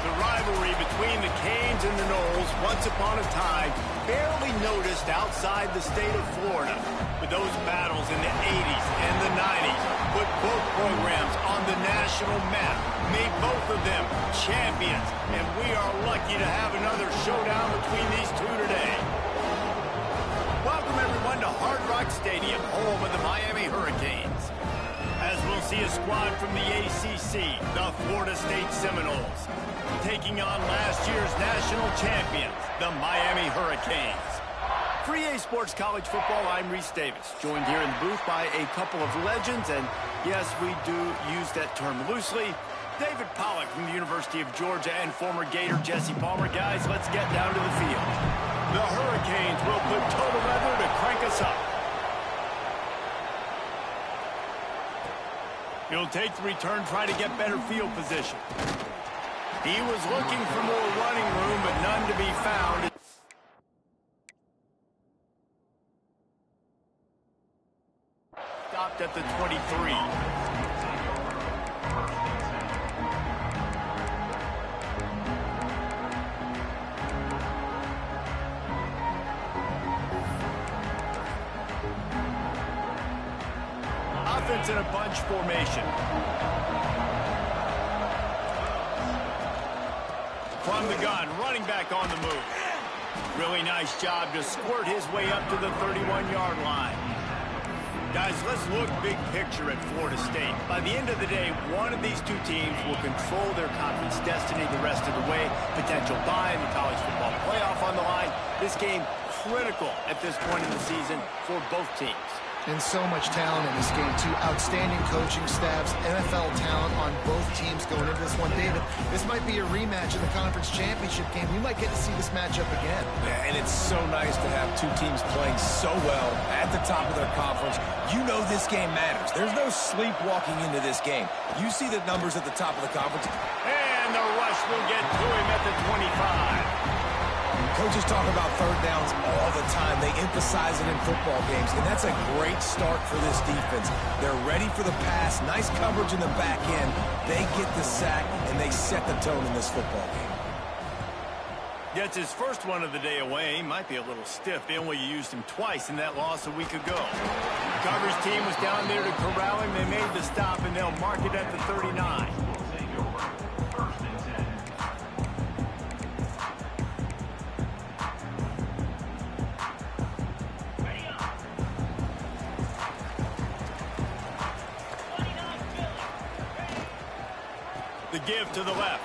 The rivalry between the Canes and the Noles, once upon a time, barely noticed outside the state of Florida. But those battles in the 80s and the 90s put both programs on the national map, made both of them champions, and we are lucky to have another showdown between these two today. Welcome, everyone, to Hard Rock Stadium, home of the Miami Hurricanes. As we'll see a squad from the ACC, the Florida State Seminoles, taking on last year's national champions, the Miami Hurricanes. For EA Sports College Football, I'm Reese Davis, joined here in the booth by a couple of legends, and yes, we do use that term loosely. David Pollack from the University of Georgia and former Gator Jesse Palmer. Guys, let's get down to the field. The Hurricanes will put total leather to crank us up. He'll take the return, try to get better field position. He was looking for more running room, but none to be found. Stopped at the 23. Offense in a bunch formation. From the gun, running back on the move. Really nice job to squirt his way up to the 31-yard line. Guys, let's look big picture at Florida State. By the end of the day, one of these two teams will control their conference destiny the rest of the way. Potential bye in the college football playoff on the line. This game critical at this point in the season for both teams. And so much talent in this game, too. Outstanding coaching staffs, NFL talent on both teams going into this one. David, this might be a rematch in the conference championship game. We might get to see this matchup again. Yeah, and it's so nice to have two teams playing so well at the top of their conference. You know this game matters. There's no sleepwalking into this game. You see the numbers at the top of the conference. And the rush will get to him at the 25. Coaches talk about third downs all the time. They emphasize it in football games, and that's a great start for this defense. They're ready for the pass, nice coverage in the back end. They get the sack, and they set the tone in this football game. Gets his first one of the day away. He might be a little stiff. They only used him twice in that loss a week ago. The coverage team was down there to corral him. They made the stop, and they'll mark it at the 39. The give to the left.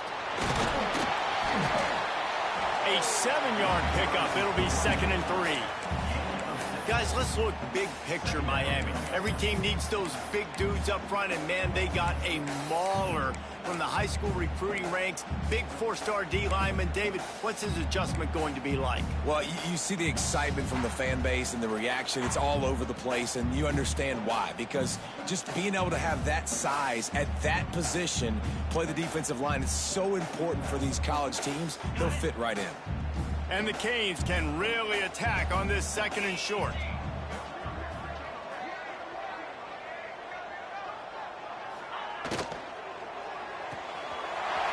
A 7-yard pickup. It'll be 2nd and 3. Guys, let's look big picture Miami. Every team needs those big dudes up front, and man, they got a mauler from the high school recruiting ranks. Big 4-star D lineman. David, what's his adjustment going to be like? Well, you see the excitement from the fan base and the reaction. It's all over the place, and you understand why. Because just being able to have that size at that position, play the defensive line, is so important for these college teams. They'll fit right in. And the Canes can really attack on this 2nd and short.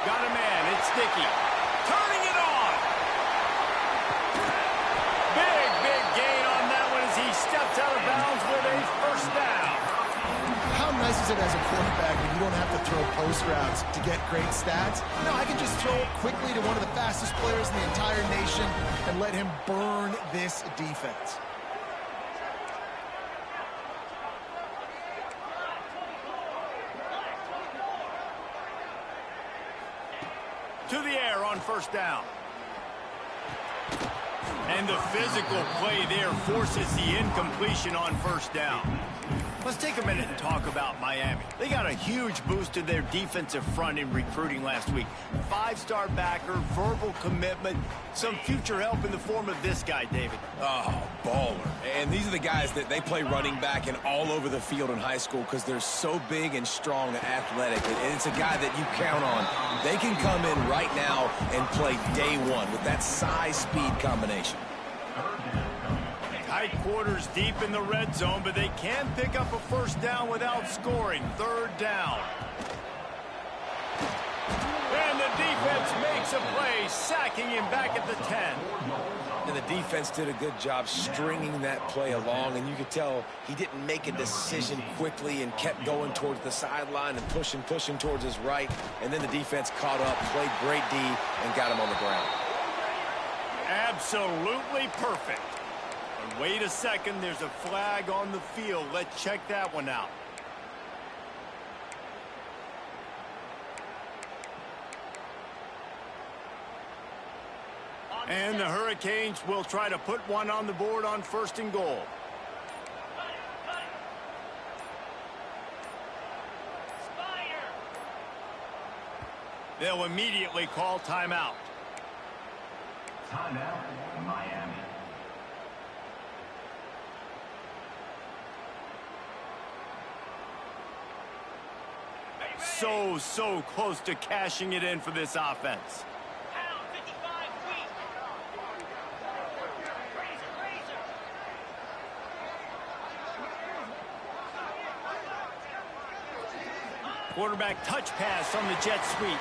Got a man, it's Dickey. Turning it on. Big gain on that one as he steps out of bounds with a first down. How nice is it as a quarterback when you don't have to throw post routes to get great stats? No, I can just throw it quickly to one of the fastest players in the entire nation and let him burn this defense. To the air on first down. And the physical play there forces the incompletion on first down. Let's take a minute and talk about Miami. They got a huge boost to their defensive front in recruiting last week. 5-star backer, verbal commitment, some future help in the form of this guy, David. Oh, baller. And these are the guys that they play running back and all over the field in high school because they're so big and strong and athletic. And it's a guy that you count on. They can come in right now and play day one with that size-speed combination. Tight quarters deep in the red zone, but they can pick up a first down without scoring. 3rd down. And the defense makes makes a play, sacking him back at the 10. And the defense did a good job stringing that play along, and you could tell he didn't make a decision quickly and kept going towards the sideline and pushing towards his right, and then the defense caught up, played great D, and got him on the ground. Absolutely perfect. And wait a second, there's a flag on the field. Let's check that one out. And the Hurricanes will try to put one on the board on 1st and goal. They'll immediately call timeout. Timeout, Miami. So close to cashing it in for this offense. Quarterback touch pass on the jet sweep.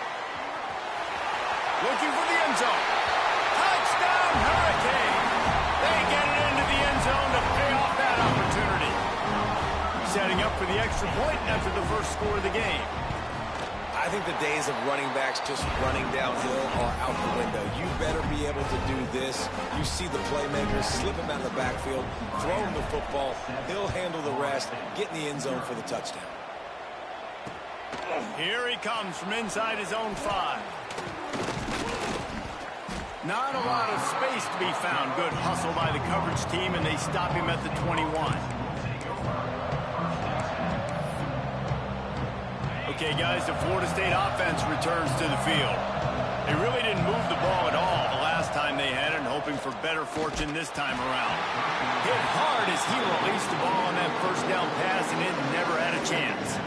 Looking for the end zone. Touchdown, Hurricane! They get it into the end zone to pay off that opportunity. Setting up for the extra point after the first score of the game. I think the days of running backs just running downhill are out the window. You better be able to do this. You see the playmakers, slip him out of the backfield, throw him the football, he'll handle the rest, get in the end zone for the touchdown. Here he comes from inside his own 5. Not a lot of space to be found. Good hustle by the coverage team, and they stop him at the 21. Okay, guys, the Florida State offense returns to the field. They really didn't move the ball at all the last time they had it, and hoping for better fortune this time around. Hit hard as he released the ball on that first down pass, and it never had a chance.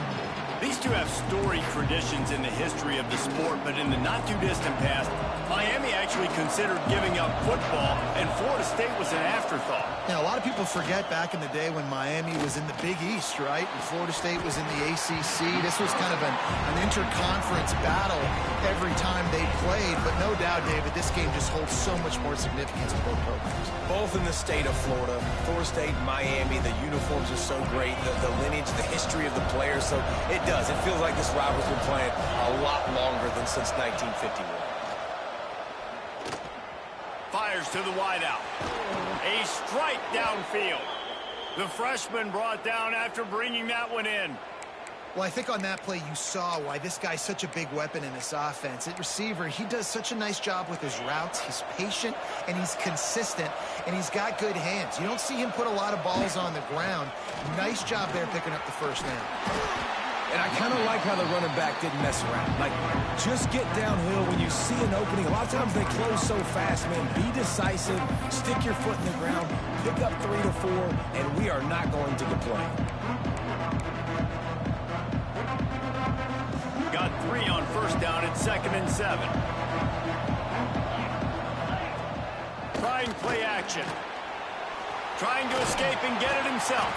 These two have storied traditions in the history of the sport, but in the not-too-distant past, Miami actually considered giving up football, and Florida State was an afterthought. Yeah, a lot of people forget back in the day when Miami was in the Big East, right? And Florida State was in the ACC. This was kind of an interconference battle every time they played, but no doubt, David, this game just holds so much more significance to both programs. Both in the state of Florida, Florida State, Miami, the uniforms are so great, the lineage, the history of the players, so it does. It feels like this rivalry's been playing a lot longer than since 1951. Fires to the wideout. A strike downfield. The freshman brought down after bringing that one in. Well, I think on that play you saw why this guy's such a big weapon in this offense. At receiver, he does such a nice job with his routes. He's patient, and he's consistent, and he's got good hands. You don't see him put a lot of balls on the ground. Nice job there picking up the first down. And I kind of like how the running back didn't mess around. Like, just get downhill when you see an opening. A lot of times they close so fast, man. Be decisive, stick your foot in the ground, pick up 3 to 4, and we are not going to complain. Got 3 on first down at 2nd and 7. Trying play action. Trying to escape and get it himself.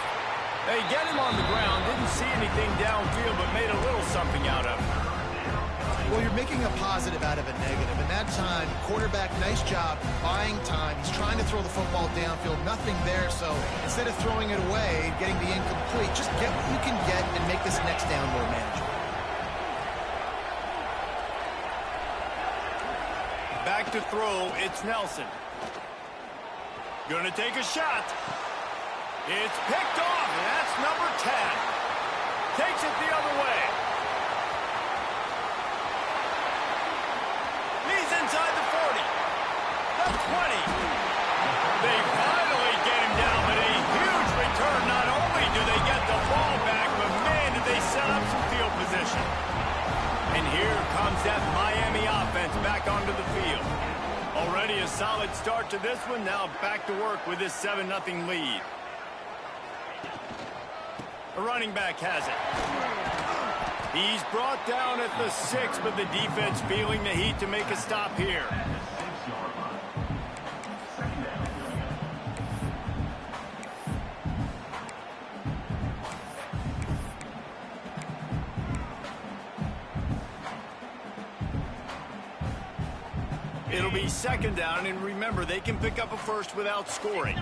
They get him on the ground, didn't see anything downfield, but made a little something out of it. Well, you're making a positive out of a negative. And that time, quarterback, nice job, buying time. He's trying to throw the football downfield, nothing there. So instead of throwing it away, getting the incomplete, just get what you can get and make this next down more manageable. Back to throw, it's Nelson. Gonna take a shot. It's picked off, and that's number 10. Takes it the other way. He's inside the 40. The 20. They finally get him down, but a huge return. Not only do they get the ball back, but man, did they set up some field position. And here comes that Miami offense back onto the field. Already a solid start to this one. Now back to work with this 7-0 lead. The running back has it. He's brought down at the 6, but the defense feeling the heat to make a stop here. It'll be second down, and remember, they can pick up a first without scoring.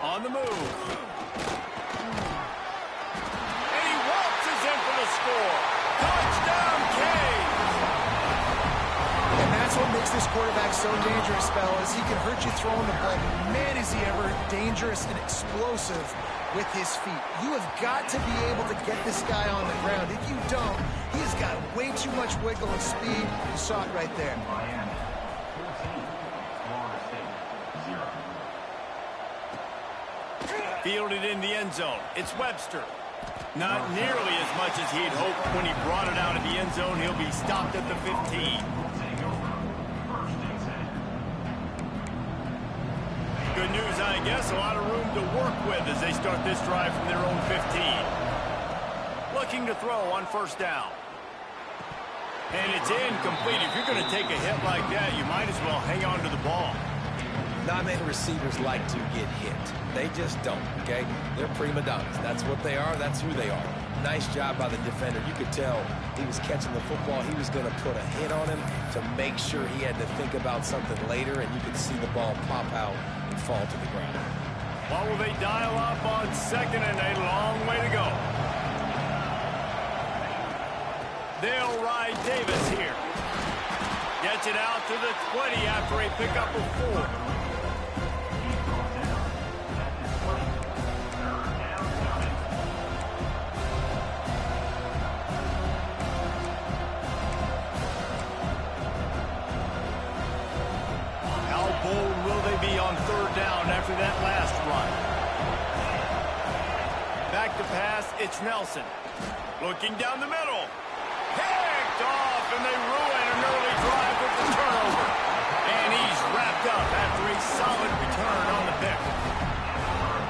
On the move. And he waltzes in for the score. Touchdown, Canes! And that's what makes this quarterback so dangerous, fellas. He can hurt you throwing the ball. Man, is he ever dangerous and explosive with his feet. You have got to be able to get this guy on the ground. If you don't, he has got way too much wiggle and speed. You saw it right there. Fielded in the end zone. It's Webster. Not nearly as much as he'd hoped when he brought it out of the end zone. He'll be stopped at the 15. Good news, I guess. A lot of room to work with as they start this drive from their own 15. Looking to throw on first down. And it's incomplete. If you're going to take a hit like that, you might as well hang on to the ball. Not many receivers like to get hit. They just don't, okay? They're prima donnas. That's what they are. That's who they are. Nice job by the defender. You could tell he was catching the football. He was going to put a hit on him to make sure he had to think about something later, and you could see the ball pop out and fall to the ground. What will they dial up on second and a long way to go? They'll ride Davis here. Gets it out to the 20 after a pickup of 4. How bold will they be on third down after that last run? Back to pass, it's Nelson. Looking down the middle. Picked off, and they ruin an early drive with the turnover. And he's wrapped up after a solid return on the pick.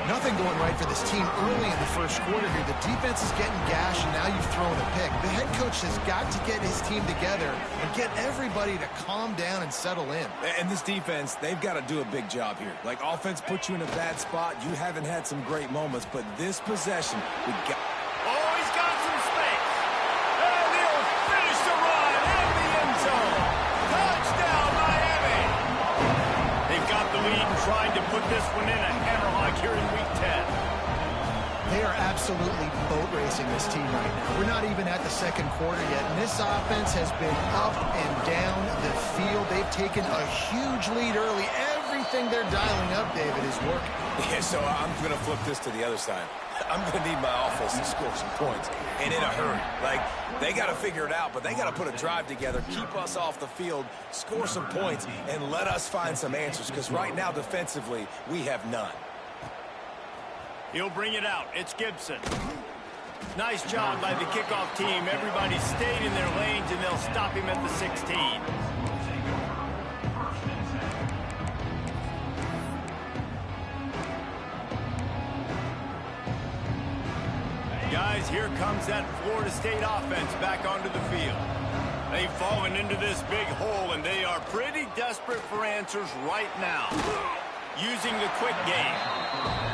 Nothing going right for this team early in the first quarter here. The defense is getting gashed, and now you've thrown a pick. The head coach has got to get his team together and get everybody to calm down and settle in. And this defense, they've got to do a big job here. Like, offense put you in a bad spot. You haven't had some great moments, but this possession, we got... Oh, he's got some space. And he'll finish the run in the end zone. Touchdown, Miami. They've got the lead and trying to put this one in a hammerlock here in Week 10. They are absolutely boat racing this team right now. We're not even at the second quarter yet, and this offense has been up and down the field. They've taken a huge lead early. Everything they're dialing up, David, is working. Yeah, so I'm going to flip this to the other side. I'm going to need my offense to score some points, and in a hurry. Like, they got to figure it out, but they got to put a drive together, keep us off the field, score some points, and let us find some answers, because right now, defensively, we have none. He'll bring it out. It's Gibson. Nice job by the kickoff team. Everybody stayed in their lanes, and they'll stop him at the 16. Guys, here comes that Florida State offense back onto the field. They've fallen into this big hole, and they are pretty desperate for answers right now. Using the quick game.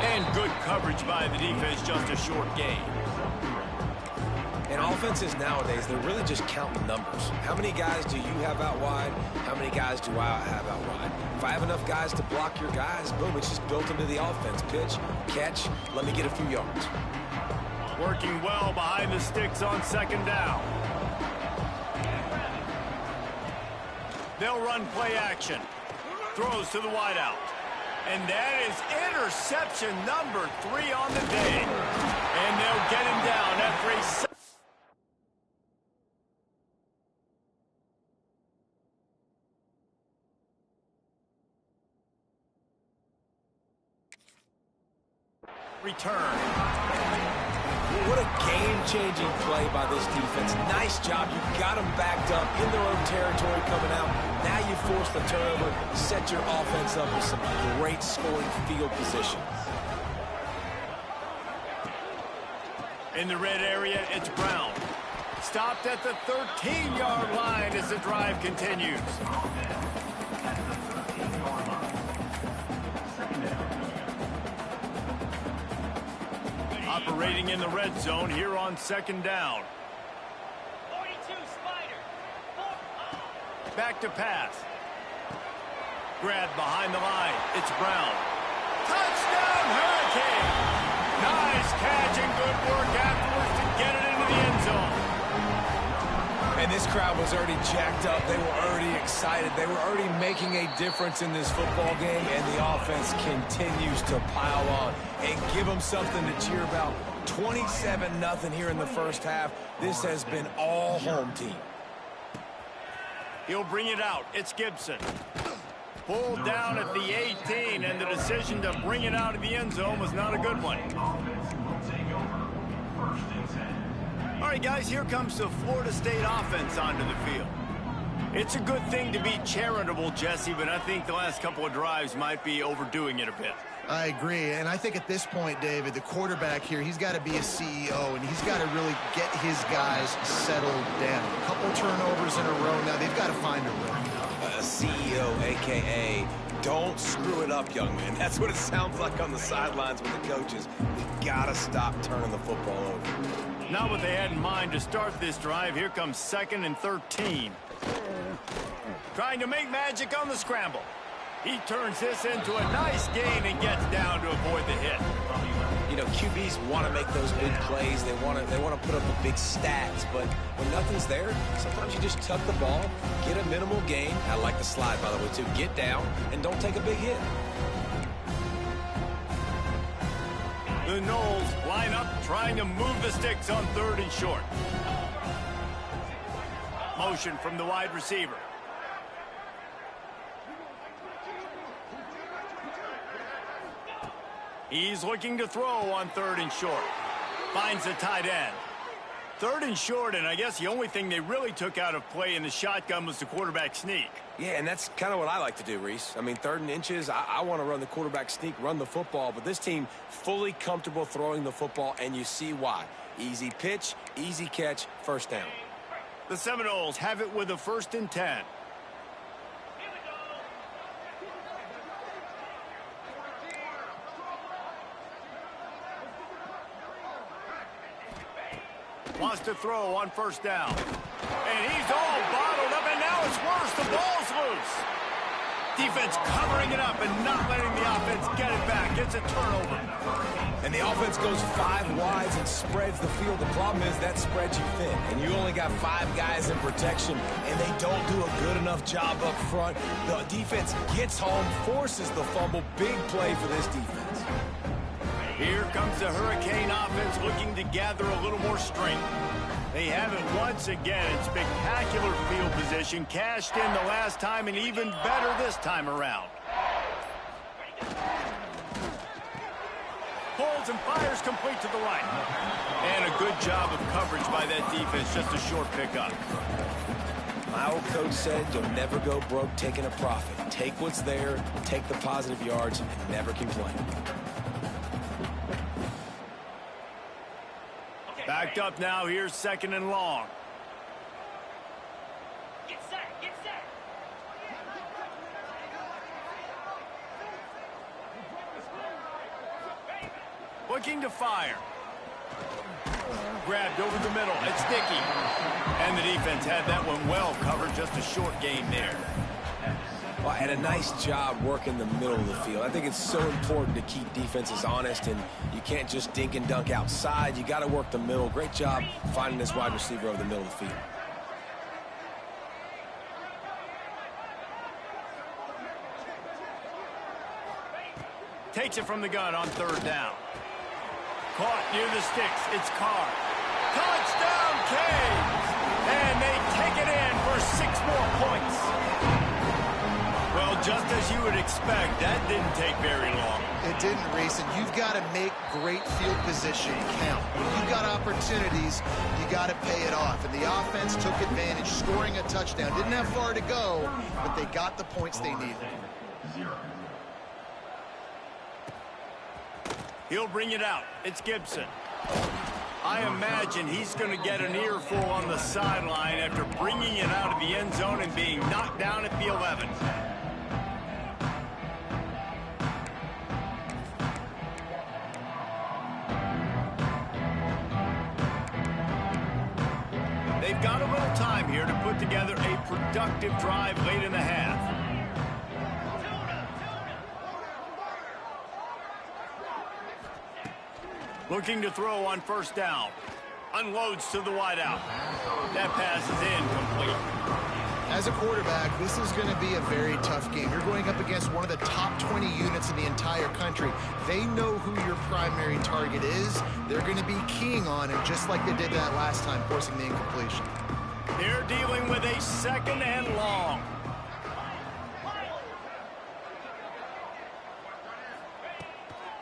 And good coverage by the defense, just a short gain. And offenses nowadays, they're really just counting numbers. How many guys do you have out wide? How many guys do I have out wide? If I have enough guys to block your guys, boom, it's just built into the offense. Pitch, catch, let me get a few yards. Working well behind the sticks on second down. They'll run play action. Throws to the wideout. And that is interception number 3 on the day. And they'll get him down after a... return. What a game-changing play by this defense. Nice job. You got them backed up in their own territory coming out. Now you force the turnover, set your offense up with some great scoring field position. In the red area, it's Brown. Stopped at the 13-yard line as the drive continues. Operating in the red zone here on second down. 42 Spider. back to pass. Grabbed behind the line. It's Brown. Touchdown, Hurricane! Nice catch and good work afterwards to get it into the end zone. And this crowd was already jacked up. They were already excited. They were already making a difference in this football game, and the offense continues to pile on and give them something to cheer about. 27-0 here in the first half. This has been all home team. He'll bring it out. It's Gibson. Pulled down at the 18, and the decision to bring it out of the end zone was not a good one. All right, guys, here comes the Florida State offense onto the field. It's a good thing to be charitable, Jesse, but I think the last couple of drives might be overdoing it a bit. I agree, and I think at this point, David, the quarterback here, he's got to be a CEO, and he's got to really get his guys settled down. A couple turnovers in a row now. They've got to find a rhythm. A CEO, a.k.a. don't screw it up, young man. That's what it sounds like on the sidelines with the coaches. We got to stop turning the football over. Not what they had in mind to start this drive. Here comes 2nd and 13. Trying to make magic on the scramble. He turns this into a nice gain and gets down to avoid the hit. You know, QBs want to make those big plays. They want to put up the big stats. But when nothing's there, sometimes you just tuck the ball, get a minimal gain. I like the slide, by the way, too. Get down and don't take a big hit. The Noles line up, trying to move the sticks on 3rd and short. Motion from the wide receiver. He's looking to throw on 3rd and short. Finds the tight end. 3rd and short, and I guess the only thing they really took out of play in the shotgun was the quarterback sneak. Yeah, and that's kind of what I like to do, Reese. I mean, 3rd and inches, I want to run the quarterback sneak, run the football, but this team fully comfortable throwing the football, and you see why. Easy pitch, easy catch, first down. The Seminoles have it with a 1st and 10. Wants to throw on 1st down. And he's all bottled up, and now it's worse. The ball's loose. Defense covering it up and not letting the offense get it back. It's a turnover. And the offense goes 5 wides and spreads the field. The problem is that spreads you thin, and you only got 5 guys in protection, and they don't do a good enough job up front. The defense gets home, forces the fumble. Big play for this defense. Here comes the Hurricane offense looking to gather a little more strength. They have it once again in spectacular field position. Cashed in the last time and even better this time around. Pulls and fires complete to the right. And a good job of coverage by that defense. Just a short pickup. My old coach said you'll never go broke taking a profit. Take what's there, take the positive yards, and never complain. Backed up now. Here's 2nd and long. Get set, get set. Looking to fire. Grabbed over the middle. It's Dickey. And the defense had that one well covered. Just a short gain there. Well, and a nice job working the middle of the field. I think it's so important to keep defenses honest, and you can't just dink and dunk outside. You got to work the middle. Great job finding this wide receiver over the middle of the field. Takes it from the gun on 3rd down. Caught near the sticks. It's Carr. Touchdown, Canes! And they take it in for 6 more points. Well, just as you would expect, that didn't take very long. It didn't, Reese, and you've got to make great field position count. When you've got opportunities, you got to pay it off. And the offense took advantage, scoring a touchdown. Didn't have far to go, but they got the points they needed. He'll bring it out. It's Gibson. I imagine he's going to get an earful on the sideline after bringing it out of the end zone and being knocked down at the 11. They've got a little time here to put together a productive drive late in the half. Looking to throw on first down. Unloads to the wideout. That pass is incomplete. As a quarterback, this is going to be a very tough game. You're going up against one of the top 20 units in the entire country. They know who your primary target is. They're going to be keying on him, just like they did that last time, forcing the incompletion. They're dealing with a second and long.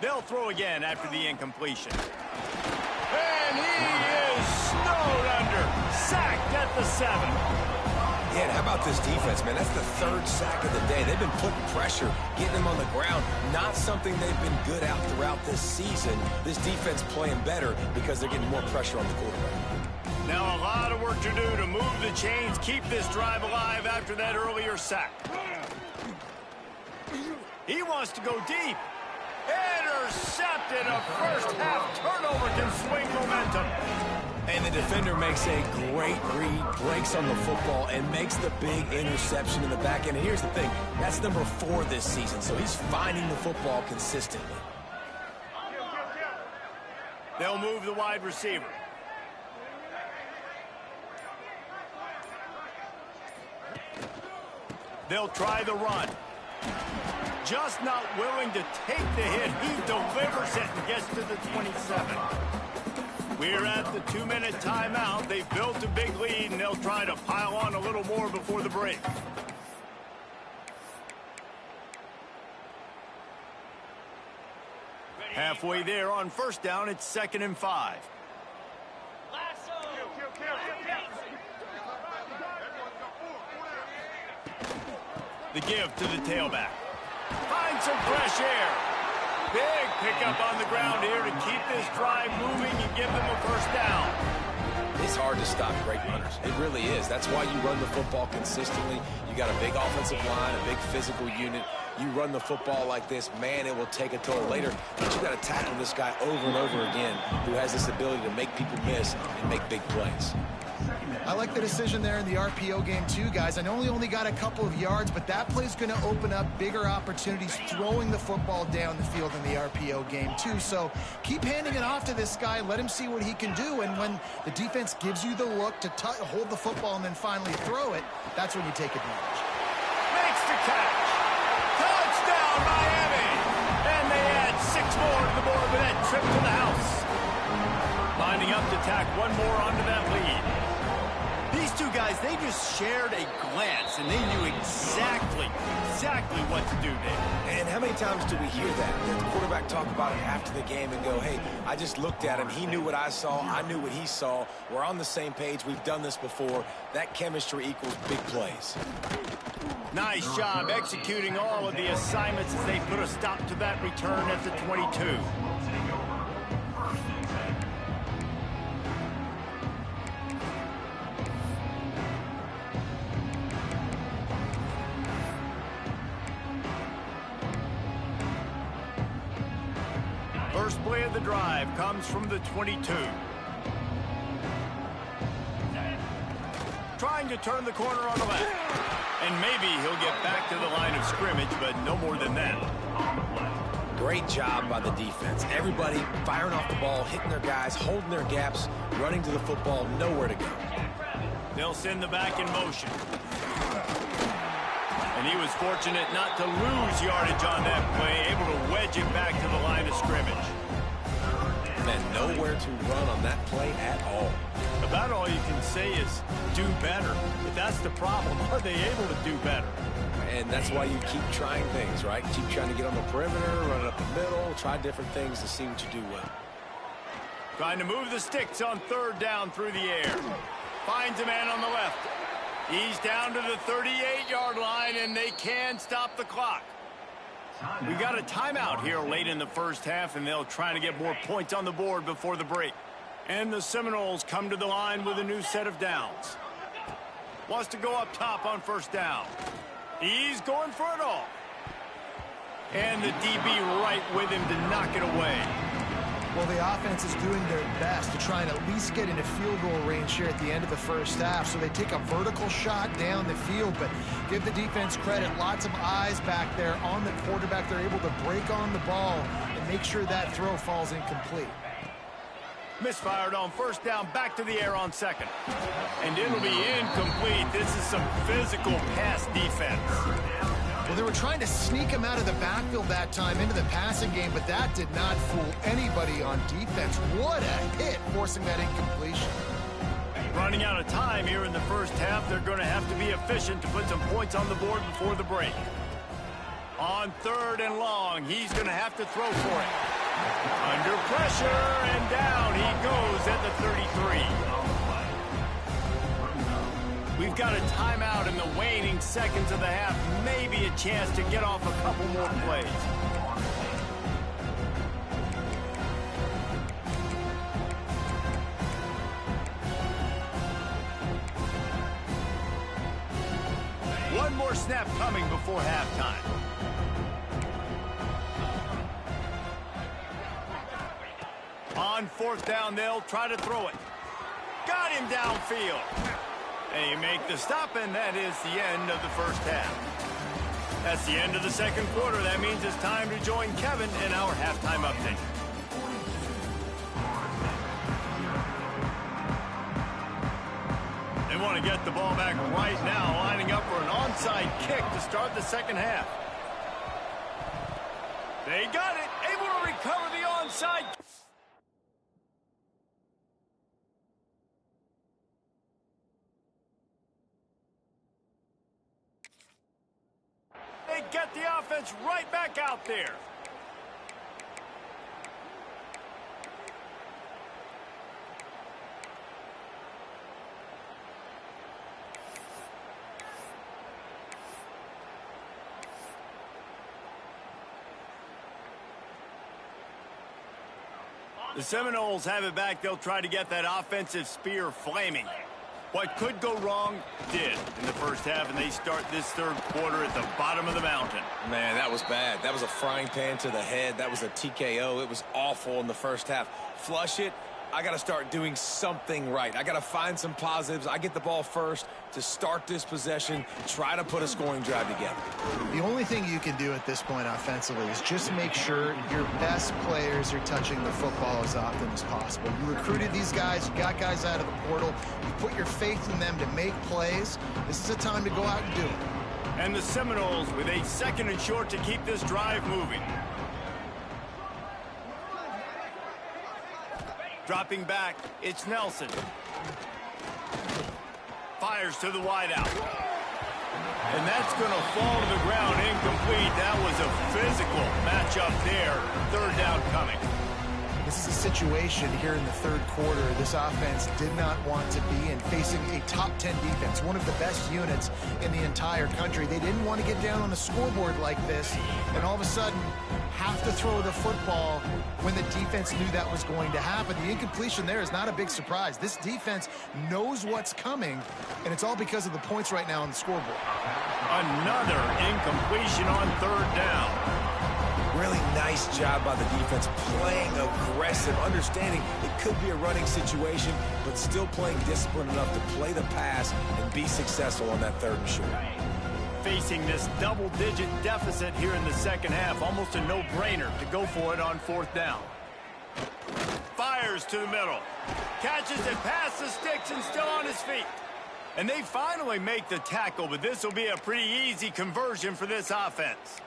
They'll throw again after the incompletion. And he is snowed under. Sacked at the 7. Yeah, and how about this defense, man? That's the 3rd sack of the day. They've been putting pressure, getting them on the ground. Not something they've been good at throughout this season. This defense playing better because they're getting more pressure on the quarterback. Now a lot of work to do to move the chains, keep this drive alive after that earlier sack. He wants to go deep. Intercepted. A first-half turnover can swing momentum. And the defender makes a great read, breaks on the football, and makes the big interception in the back end. And here's the thing, that's number 4 this season, so he's finding the football consistently. They'll move the wide receiver. They'll try the run. Just not willing to take the hit. He delivers it and gets to the 27. We're at the 2-minute timeout. They've built a big lead, and they'll try to pile on a little more before the break. Halfway there on first down, it's 2nd and 5. The give to the tailback. Find some fresh air. Big pickup on the ground here to keep this drive moving and give them a first down. It's hard to stop great runners. It really is. That's why you run the football consistently. You got a big offensive line, a big physical unit. You run the football like this, man, it will take a toll later. But you got to tackle this guy over and over again who has this ability to make people miss and make big plays. I like the decision there in the RPO game too, guys. I know he only got a couple of yards, but that play's going to open up bigger opportunities throwing the football down the field in the RPO game too. So keep handing it off to this guy. Let him see what he can do. And when the defense gives you the look to hold the football and then finally throw it, that's when you take advantage. Makes the catch. Touchdown, Miami. And they add 6 more to the board with that trip to the house. Lining up to tack one more onto that lead. These two guys, they just shared a glance, and they knew exactly what to do there. And how many times do we hear that? The quarterback talk about it after the game and go, hey, I just looked at him. He knew what I saw. I knew what he saw. We're on the same page. We've done this before. That chemistry equals big plays. Nice job executing all of the assignments as they put a stop to that return at the 22. First play of the drive comes from the 22. Trying to turn the corner on the left. And maybe he'll get back to the line of scrimmage, but no more than that. Great job by the defense. Everybody firing off the ball, hitting their guys, holding their gaps, running to the football, nowhere to go. They'll send the back in motion. And he was fortunate not to lose yardage on that play, able to wedge it back to the line of scrimmage. And nowhere to run on that play at all. About all you can say is do better. But that's the problem. Are they able to do better? And that's why you keep trying things, right? Keep trying to get on the perimeter, run it up the middle, try different things to see what you do well. Trying to move the sticks on 3rd down through the air. Finds a man on the left. He's down to the 38-yard line, and they can stop the clock. We got a timeout here late in the first half, and they'll try to get more points on the board before the break. And the Seminoles come to the line with a new set of downs. Wants to go up top on first down. He's going for it all. And the DB right with him to knock it away. Well, the offense is doing their best to try and at least get into field goal range here at the end of the first half. So they take a vertical shot down the field, but give the defense credit. Lots of eyes back there on the quarterback. They're able to break on the ball and make sure that throw falls incomplete. Misfired on first down, back to the air on second. And it'll be incomplete. This is some physical pass defense. Well, they were trying to sneak him out of the backfield that time into the passing game, but that did not fool anybody on defense. What a hit, forcing that incompletion. Running out of time here in the first half, they're going to have to be efficient to put some points on the board before the break. On third and long, he's going to have to throw for it. Under pressure, and down he goes at the 33. We've got a timeout in the waning seconds of the half. Maybe a chance to get off a couple more plays. One more snap coming before halftime. On fourth down, they'll try to throw it. Got him downfield. They make the stop, and that is the end of the first half. That's the end of the second quarter. That means it's time to join Kevin in our halftime update. They want to get the ball back right now, lining up for an onside kick to start the second half. They got it, able to recover the onside. They get the offense right back out there. The Seminoles have it back. They'll try to get that offensive spear flaming. What could go wrong did in the first half, and they start this third quarter at the bottom of the mountain. Man, that was bad. That was a frying pan to the head. That was a TKO. It was awful in the first half. Flush it. I got to start doing something right. I got to find some positives. I get the ball first to start this possession, try to put a scoring drive together. The only thing you can do at this point offensively is just make sure your best players are touching the football as often as possible. You recruited these guys, you got guys out of the portal, you put your faith in them to make plays. This is a time to go out and do it. And the Seminoles with a second and short to keep this drive moving. Dropping back, it's Nelson. Fires to the wideout. And that's going to fall to the ground incomplete. That was a physical matchup there. Third down coming. This is a situation here in the third quarter this offense did not want to be in, facing a top 10 defense, one of the best units in the entire country. They didn't want to get down on the scoreboard like this, and all of a sudden have to throw the football when the defense knew that was going to happen. The incompletion there is not a big surprise. This defense knows what's coming, and it's all because of the points right now on the scoreboard. Another incompletion on third down. Really nice job by the defense, playing aggressive, understanding it could be a running situation, but still playing disciplined enough to play the pass and be successful on that third and short. Facing this double-digit deficit here in the second half, almost a no-brainer to go for it on fourth down. Fires to the middle. Catches it past the sticks and still on his feet. And they finally make the tackle, but this will be a pretty easy conversion for this offense.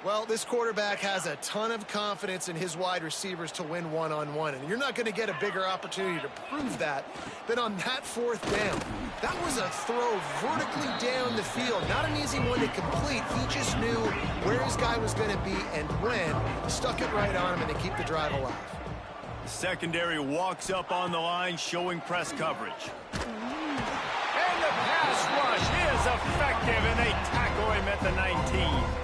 Well, this quarterback has a ton of confidence in his wide receivers to win one-on-one, and you're not going to get a bigger opportunity to prove that than on that fourth down. That was a throw vertically down the field. Not an easy one to complete. He just knew where his guy was going to be and when. Stuck it right on him, and they keep the drive alive. The secondary walks up on the line, showing press coverage. And the pass rush is effective, and they tackle him at the 19.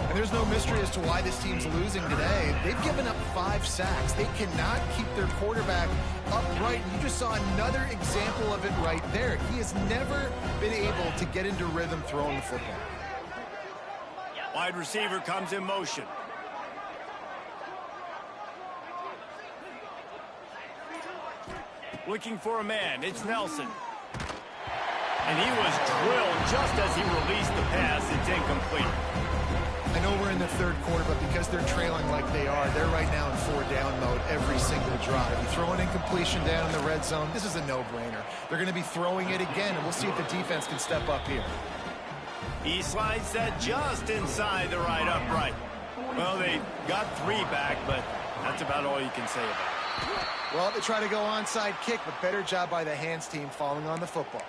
And there's no mystery as to why this team's losing today. They've given up 5 sacks. They cannot keep their quarterback upright. You just saw another example of it right there. He has never been able to get into rhythm throwing the football. Wide receiver comes in motion. Looking for a man. It's Nelson. And he was drilled just as he released the pass. It's incomplete. I know we're in the third quarter, but because they're trailing like they are, they're right now in 4-down mode every single drive. You throw an incompletion down in the red zone, this is a no-brainer. They're going to be throwing it again, and we'll see if the defense can step up here. He slides that just inside the right upright. Well, they got 3 back, but that's about all you can say about it. Well, they try to go onside kick, but better job by the hands team falling on the football.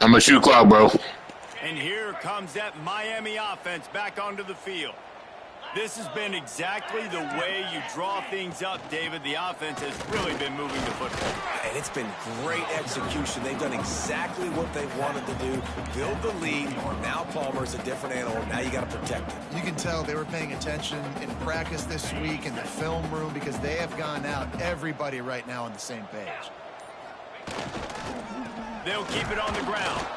I'm gonna shoot clock, bro. And here comes that Miami offense back onto the field. This has been exactly the way you draw things up, David. The offense has really been moving the football. And it's been great execution. They've done exactly what they wanted to do. Build the lead. Now Palmer's a different animal. Now you got to protect him. You can tell they were paying attention in practice this week in the film room because they have gone out, everybody right now on the same page. They'll keep it on the ground.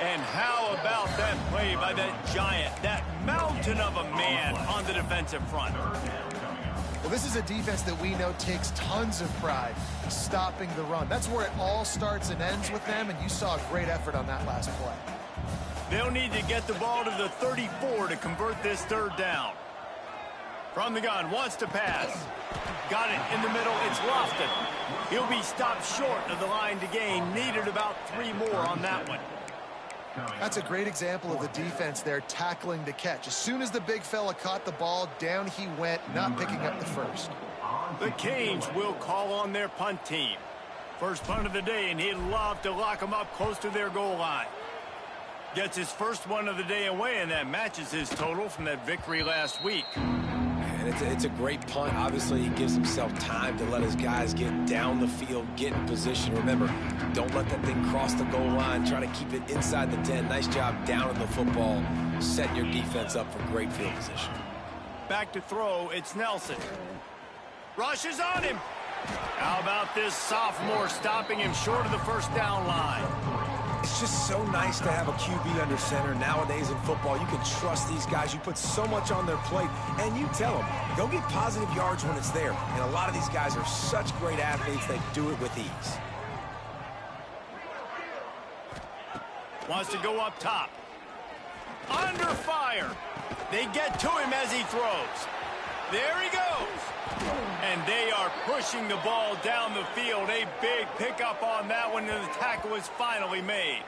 And how about that play by that giant, that mountain of a man on the defensive front? Well, this is a defense that we know takes tons of pride stopping the run. That's where it all starts and ends with them, and you saw a great effort on that last play. They'll need to get the ball to the 34 to convert this 3rd down. From the gun, wants to pass. Got it in the middle, it's Lofton. He'll be stopped short of the line to gain. Needed about 3 more on that one. That's a great example of the defense there tackling the catch. As soon as the big fella caught the ball, down he went, not picking up the first. The Canes will call on their punt team. First punt of the day, and he'd love to lock them up close to their goal line. Gets his first one of the day away, and that matches his total from that victory last week. And it's a great punt. Obviously, he gives himself time to let his guys get down the field, get in position. Remember, don't let that thing cross the goal line. Try to keep it inside the 10. Nice job down in the football, setting your defense up for great field position. Back to throw, it's Nelson. Rushes on him. How about this sophomore stopping him short of the 1st down line? It's just so nice to have a QB under center. Nowadays in football, you can trust these guys. You put so much on their plate, and you tell them, go get positive yards when it's there. And a lot of these guys are such great athletes, they do it with ease. Wants to go up top. Under fire. They get to him as he throws. There he goes. And they are pushing the ball down the field. A big pickup on that one, and the tackle is finally made.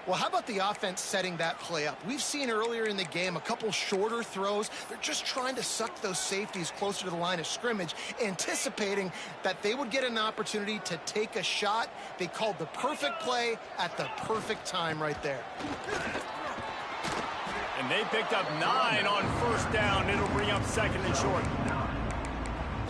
Well, how about the offense setting that play up? We've seen earlier in the game a couple shorter throws. They're just trying to suck those safeties closer to the line of scrimmage, anticipating that they would get an opportunity to take a shot. They called the perfect play at the perfect time right there. And they picked up 9 on 1st down. It'll bring up 2nd and short.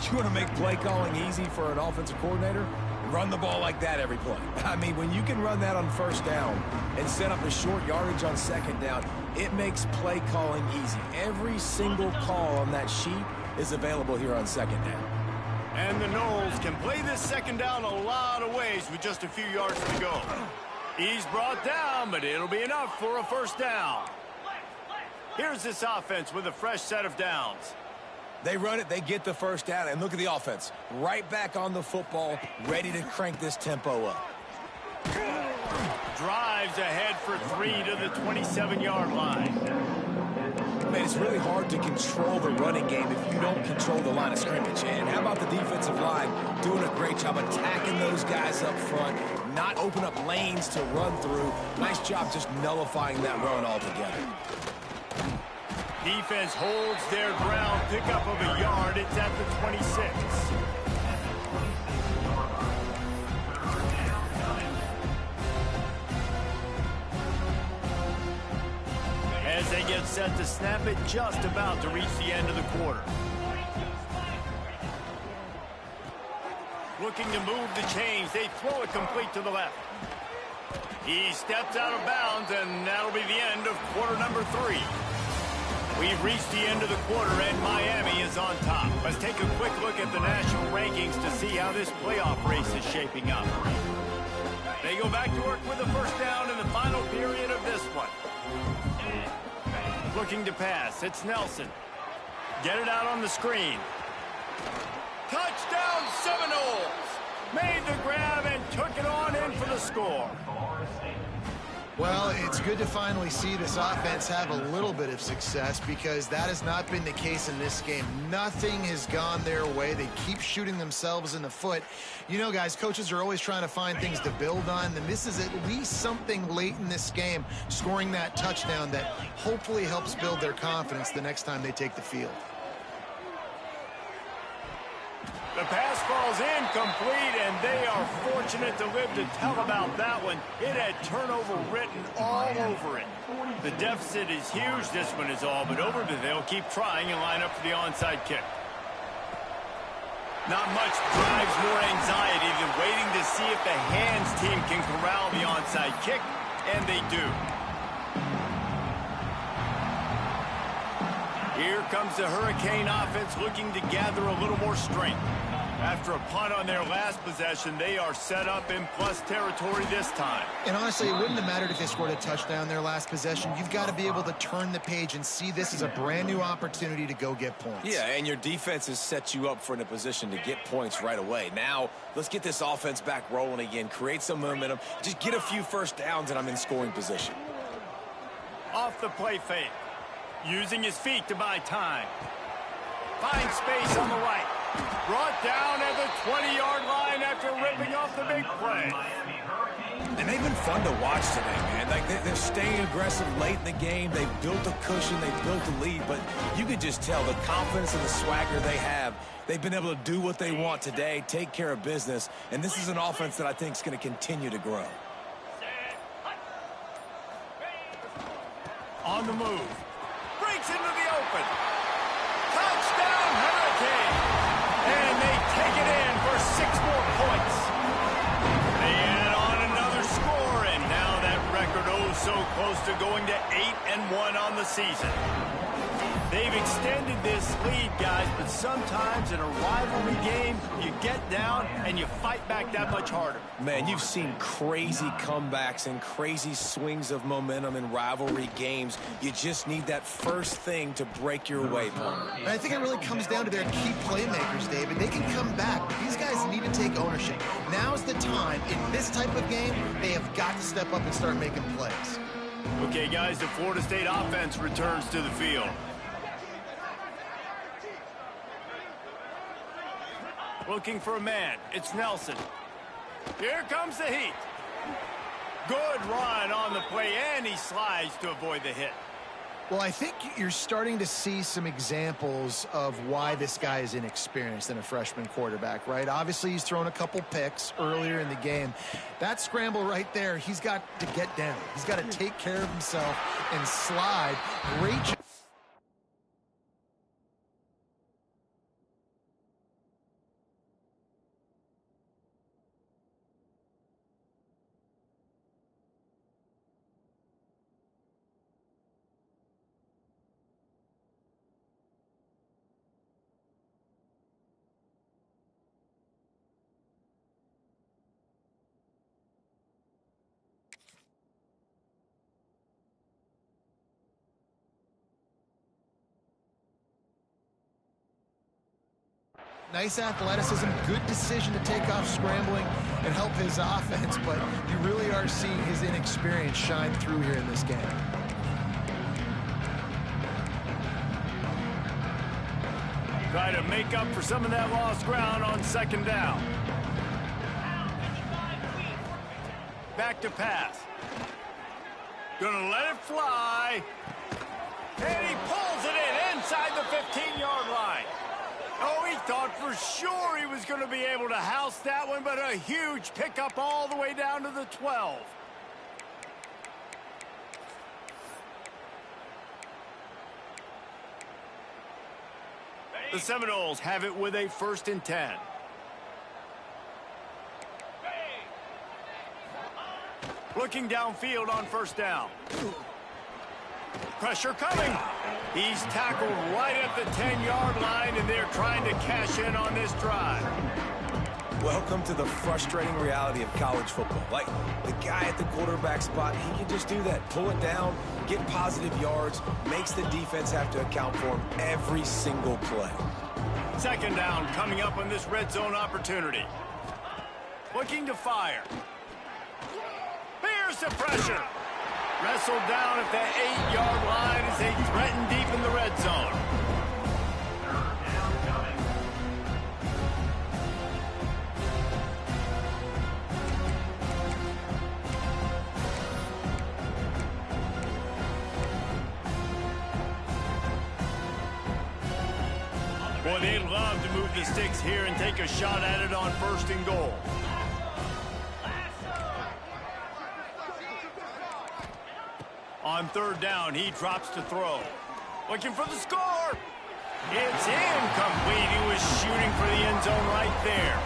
You want to make play calling easy for an offensive coordinator? Run the ball like that every play. I mean, when you can run that on 1st down and set up a short yardage on 2nd down, it makes play calling easy. Every single call on that sheet is available here on 2nd down. And the Noles can play this 2nd down a lot of ways with just a few yards to go. He's brought down, but it'll be enough for a 1st down. Here's this offense with a fresh set of downs. They run it, they get the 1st down, and look at the offense. Right back on the football, ready to crank this tempo up. Drives ahead for 3 to the 27-yard line. Man, it's really hard to control the running game if you don't control the line of scrimmage. And how about the defensive line doing a great job attacking those guys up front, not open up lanes to run through. Nice job just nullifying that run altogether. Defense holds their ground, pickup of a yard. It's at the 26. As they get set to snap it, just about to reach the end of the quarter. Looking to move the chains. They throw it complete to the left. He steps out of bounds, and that'll be the end of quarter number 3. We've reached the end of the quarter, and Miami is on top. Let's take a quick look at the national rankings to see how this playoff race is shaping up. They go back to work with a 1st down in the final period of this one. Looking to pass, it's Nelson. Get it out on the screen. Touchdown Seminoles! Made the grab and took it on in for the score. Well, it's good to finally see this offense have a little bit of success because that has not been the case in this game. Nothing has gone their way. They keep shooting themselves in the foot. You know, guys, coaches are always trying to find things to build on, and this is at least something late in this game, scoring that touchdown that hopefully helps build their confidence the next time they take the field. The pass falls incomplete, and they are fortunate to live to tell about that one. It had turnover written all over it. The deficit is huge. This one is all but over, but they'll keep trying and line up for the onside kick. Not much drives more anxiety than waiting to see if the hands team can corral the onside kick, and they do. Here comes the Hurricane offense looking to gather a little more strength. After a punt on their last possession, they are set up in plus territory this time. And honestly, it wouldn't have mattered if they scored a touchdown their last possession. You've got to be able to turn the page and see this as a brand new opportunity to go get points. Yeah, and your defense has set you up for a position to get points right away. Now, let's get this offense back rolling again, create some momentum, just get a few first downs, and I'm in scoring position. Off the play fake. Using his feet to buy time. Finds space on the right. Brought down at the 20-yard line after ripping off the big play. And they've been fun to watch today, man. Like they're staying aggressive late in the game. They've built a cushion. They've built a lead. But you can just tell the confidence and the swagger they have. They've been able to do what they want today, take care of business. And this is an offense that I think is going to continue to grow. On the move. Breaks into the open. Touchdown, Hurricane. And they take it in for 6 more points. They add on another score, and now that record so close to going to 8-1 on the season. They've extended this lead, guys, but sometimes in a rivalry game, you get down and you fight back that much harder. Man, you've seen crazy comebacks and crazy swings of momentum in rivalry games. You just need that first thing to break your way, Palmer. And I think it really comes down to their key playmakers, David. They can come back, but these guys need to take ownership. Now's the time. In this type of game, they have got to step up and start making plays. Okay, guys, the Florida State offense returns to the field. Looking for a man. It's Nelson. Here comes the heat. Good run on the play, and he slides to avoid the hit. Well, I think you're starting to see some examples of why this guy is inexperienced in a freshman quarterback, right? Obviously, he's thrown a couple picks earlier in the game. That scramble right there, he's got to get down. He's got to take care of himself and slide. Great. Nice athleticism, good decision to take off scrambling and help his offense, but you really are seeing his inexperience shine through here in this game. Try to make up for some of that lost ground on second down. Back to pass. Gonna let it fly. And he pulls it in inside the 15-yard line. Oh, he thought for sure he was going to be able to house that one, but a huge pickup all the way down to the 12. The Seminoles have it with a 1st and 10. Looking downfield on 1st down. Pressure coming. He's tackled right at the 10-yard line, and they're trying to cash in on this drive. Welcome to the frustrating reality of college football. Like, the guy at the quarterback spot, he can just do that. Pull it down, get positive yards, makes the defense have to account for him every single play. Second down coming up on this red zone opportunity. Looking to fire. Here's the pressure. Wrestled down at that 8-yard line as they threaten deep in the red zone. Boy, they'd love to move the sticks here and take a shot at it on 1st and goal. On 3rd down, he drops to throw. Looking for the score. It's incomplete. He was shooting for the end zone right there.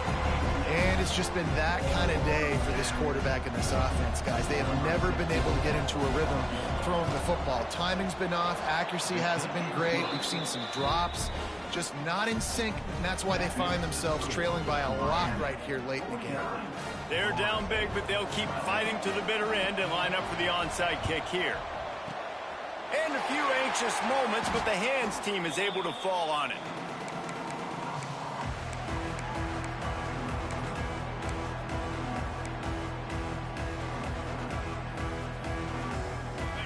And it's just been that kind of day for this quarterback and this offense, guys. They have never been able to get into a rhythm throwing the football. Timing's been off. Accuracy hasn't been great. We've seen some drops. Just not in sync, and that's why they find themselves trailing by a lot right here late in the game. They're down big, but they'll keep fighting to the bitter end and line up for the onside kick here. And a few anxious moments, but the hands team is able to fall on it.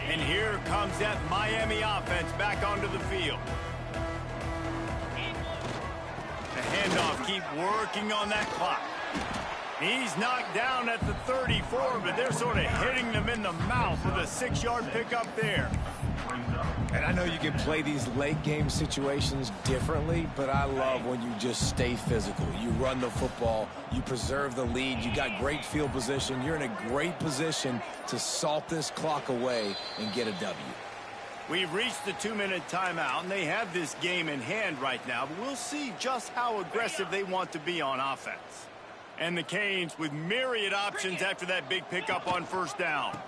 And here comes that Miami offense back onto the field. The handoff, keep working on that clock. He's knocked down at the 34, but they're sort of hitting them in the mouth with a 6-yard pickup there. And I know you can play these late game situations differently, but I love when you just stay physical. You run the football, you preserve the lead, you got great field position, you're in a great position to salt this clock away and get a W. We've reached the 2-minute timeout, and they have this game in hand right now, but we'll see just how aggressive they want to be on offense. And the Canes with myriad options after that big pickup on 1st down.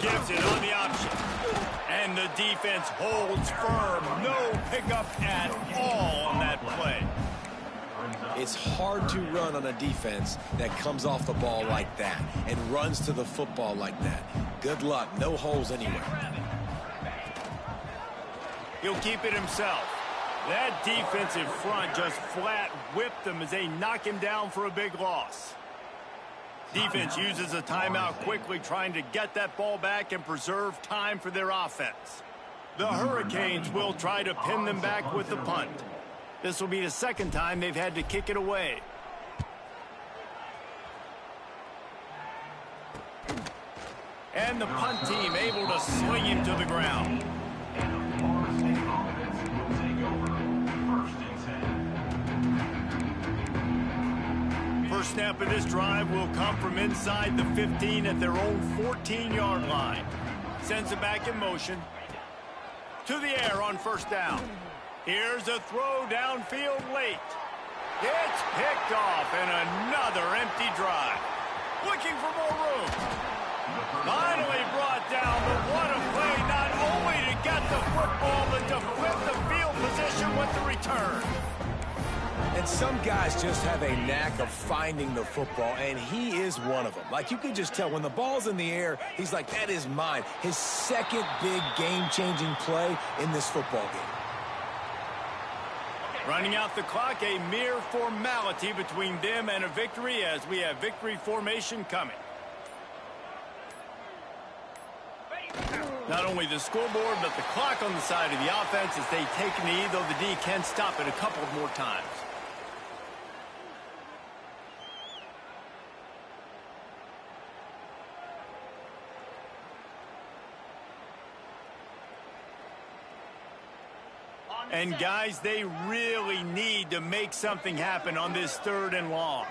Gives it on the option. And the defense holds firm. No pickup at all on that play. It's hard to run on a defense that comes off the ball like that and runs to the football like that. Good luck. No holes anywhere. He'll keep it himself. That defensive front just flat whipped them as they knock him down for a big loss. Defense uses a timeout quickly, trying to get that ball back and preserve time for their offense. The Hurricanes will try to pin them back with the punt. This will be the 2nd time they've had to kick it away. And the punt team able to sling him to the ground. First snap of this drive will come from inside the 15 at their own 14-yard line. Sends it back in motion. To the air on 1st down. Here's a throw downfield late. It's picked off and another empty drive. Looking for more room. Finally brought down, but what a play, not only to get the football, but to flip the field position with the return. And some guys just have a knack of finding the football, and he is one of them. Like, you can just tell when the ball's in the air, he's like, that is mine. His 2nd big game-changing play in this football game. Running out the clock, a mere formality between them and a victory as we have victory formation coming. Not only the scoreboard, but the clock on the side of the offense as they take a knee, though the D can stop it a couple more times. And guys, they really need to make something happen on this 3rd and long.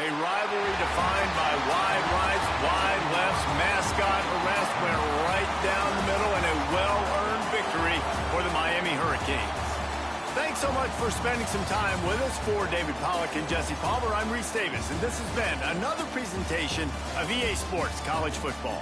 A rivalry defined by wide rights, wide lefts, mascot arrest went right down the middle, and a well-earned victory for the Miami Hurricanes. Thanks so much for spending some time with us. For David Pollack and Jesse Palmer, I'm Reese Davis, and this has been another presentation of EA Sports College Football.